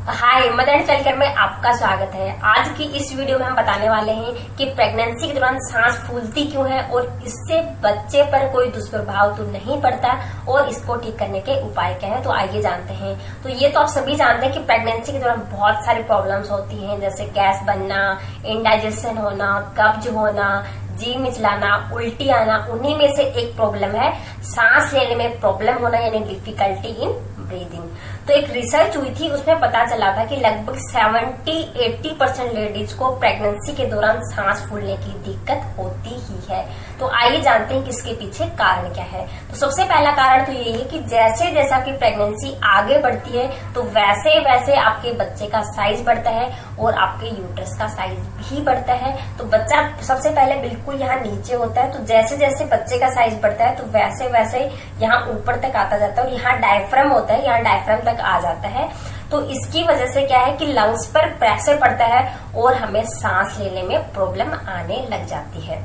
Hi, mother and child care में आपका स्वागत है। आज की इस वीडियो में हम बताने वाले हैं कि प्रेगनेंसी के दौरान सांस फूलती क्यों है और इससे बच्चे पर कोई दुष्प्रभाव तो नहीं पड़ता और इसको ठीक करने के उपाय क्या हैं। तो आइए जानते हैं। तो ये तो आप सभी जानते हैं कि प्रेगनेंसी के दौरान बहुत सारी प्रॉब्लम्स होती हैं, जैसे गैस बनना, इंडाइजेशन होना, कब्ज होना, जी मिचलाना, उल्टी आना। उन्हीं में से एक प्रॉब्लम है सांस लेने में प्रॉब्लम होना, यानी डिफिकल्टी इन ब्रीदिंग। तो एक रिसर्च हुई थी, उसमें पता चला था कि लगभग 70-80% लेडीज को प्रेगनेंसी के दौरान सांस फूलने की दिक्कत होती ही है। तो आइए जानते हैं कि इसके पीछे कारण क्या है। तो सबसे पहला कारण तो यही है कि जैसे जैसे आपकी प्रेगनेंसी आगे बढ़ती है तो वैसे वैसे आपके बच्चे का साइज बढ़ता है और आपके यूट्रस का साइज भी बढ़ता है। तो बच्चा सबसे पहले बिल्कुल यहाँ नीचे होता है, तो जैसे जैसे बच्चे का साइज बढ़ता है तो वैसे वैसे यहाँ ऊपर तक आता जाता है और यहाँ डायफ्राम होता है, यहाँ डायफ्राम तक आ जाता है। तो इसकी वजह से क्या है कि लंग्स पर प्रेशर पड़ता है और हमें सांस लेने में प्रॉब्लम आने लग जाती है।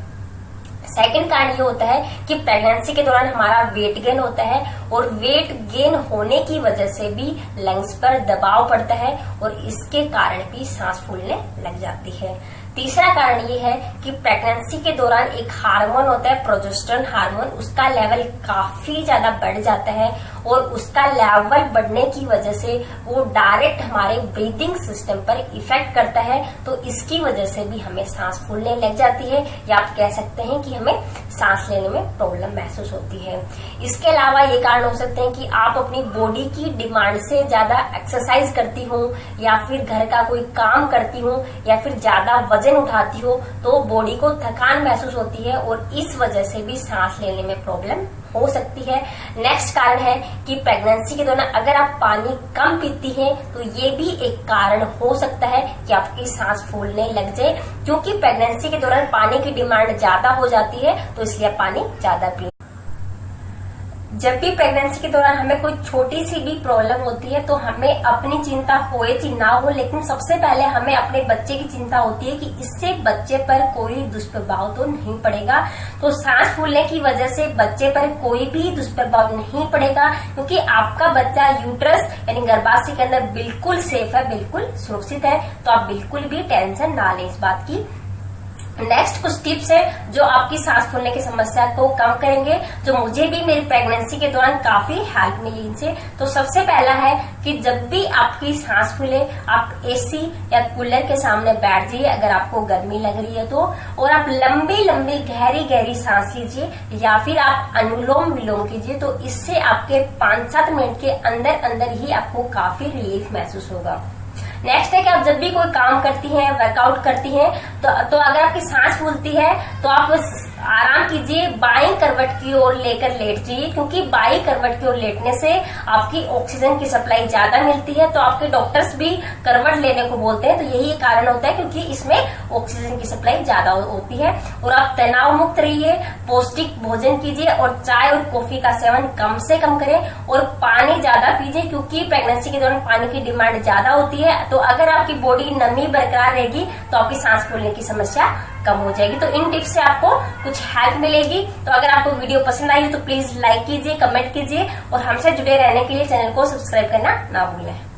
सेकंड कारण ये होता है कि प्रेगनेंसी के दौरान हमारा वेट गेन होता है और वेट गेन होने की वजह से भी लंग्स पर दबाव पड़ता है और इसके कारण भी सांस फूलने लग जाती है। तीसरा कारण ये है कि प्रेगनेंसी के दौरान एक हार्मोन होता है प्रोजेस्टेरोन हार्मोन, उसका लेवल काफी ज्यादा बढ़ जाता है और उसका लेवल बढ़ने की वजह से वो डायरेक्ट हमारे ब्रीदिंग सिस्टम पर इफेक्ट करता है। तो इसकी वजह से भी हमें सांस फूलने लग जाती है या आप कह सकते हैं कि हमें सांस लेने में प्रॉब्लम महसूस होती है। इसके अलावा ये कारण हो सकते हैं कि आप अपनी बॉडी की डिमांड से ज्यादा एक्सरसाइज करती हो या फिर घर का कोई काम करती हो या फिर ज्यादा वजन उठाती हो तो बॉडी को थकान महसूस होती है और इस वजह से भी सांस लेने में प्रॉब्लम हो सकती है। नेक्स्ट कारण है कि प्रेगनेंसी के दौरान अगर आप पानी कम पीती हैं तो ये भी एक कारण हो सकता है कि आपकी सांस फूलने लग जाए, क्योंकि प्रेगनेंसी के दौरान पानी की डिमांड ज्यादा हो जाती है तो इसलिए पानी ज्यादा पिए। जब भी प्रेगनेंसी के दौरान हमें कोई छोटी सी भी प्रॉब्लम होती है तो हमें अपनी चिंता हो या ना हो, लेकिन सबसे पहले हमें अपने बच्चे की चिंता होती है कि इससे बच्चे पर कोई दुष्प्रभाव तो नहीं पड़ेगा। तो सांस फूलने की वजह से बच्चे पर कोई भी दुष्प्रभाव नहीं पड़ेगा, क्योंकि आपका बच्चा यूट्रस यानी गर्भाशय के अंदर बिल्कुल सेफ है, बिल्कुल सुरक्षित है। तो आप बिल्कुल भी टेंशन ना लें इस बात की। नेक्स्ट कुछ टिप्स है जो आपकी सांस फूलने की समस्या को कम करेंगे, जो मुझे भी मेरी प्रेगनेंसी के दौरान काफी हेल्प मिली इनसे। तो सबसे पहला है कि जब भी आपकी सांस फूले आप एसी या कूलर के सामने बैठ जाइए अगर आपको गर्मी लग रही है तो, और आप लंबी लंबी गहरी गहरी सांस लीजिए या फिर आप अनुलोम विलोम कीजिए। तो इससे आपके 5-7 मिनट के अंदर अंदर ही आपको काफी रिलीफ महसूस होगा। नेक्स्ट है कि आप जब भी कोई काम करती हैं, वर्कआउट करती हैं तो अगर आपकी सांस फूलती है तो आप आराम कीजिए, बाईं करवट की ओर लेकर लेट जाइए, क्योंकि बाईं करवट की ओर लेटने से आपकी ऑक्सीजन की सप्लाई ज्यादा मिलती है। तो आपके डॉक्टर्स भी करवट लेने को बोलते हैं, तो यही कारण होता है क्योंकि इसमें ऑक्सीजन की सप्लाई ज्यादा होती है। और आप तनाव मुक्त रहिए, पौष्टिक भोजन कीजिए और चाय और कॉफी का सेवन कम से कम करें और पानी ज्यादा पीजिए, क्योंकि प्रेगनेंसी के दौरान पानी की डिमांड ज्यादा होती है। तो अगर आपकी बॉडी नमी बरकरार रहेगी तो आपकी सांस फूलने की समस्या कम हो जाएगी। तो इन टिप्स से आपको कुछ हेल्प मिलेगी। तो अगर आपको वीडियो पसंद आई हो तो प्लीज लाइक कीजिए, कमेंट कीजिए और हमसे जुड़े रहने के लिए चैनल को सब्सक्राइब करना ना भूलें।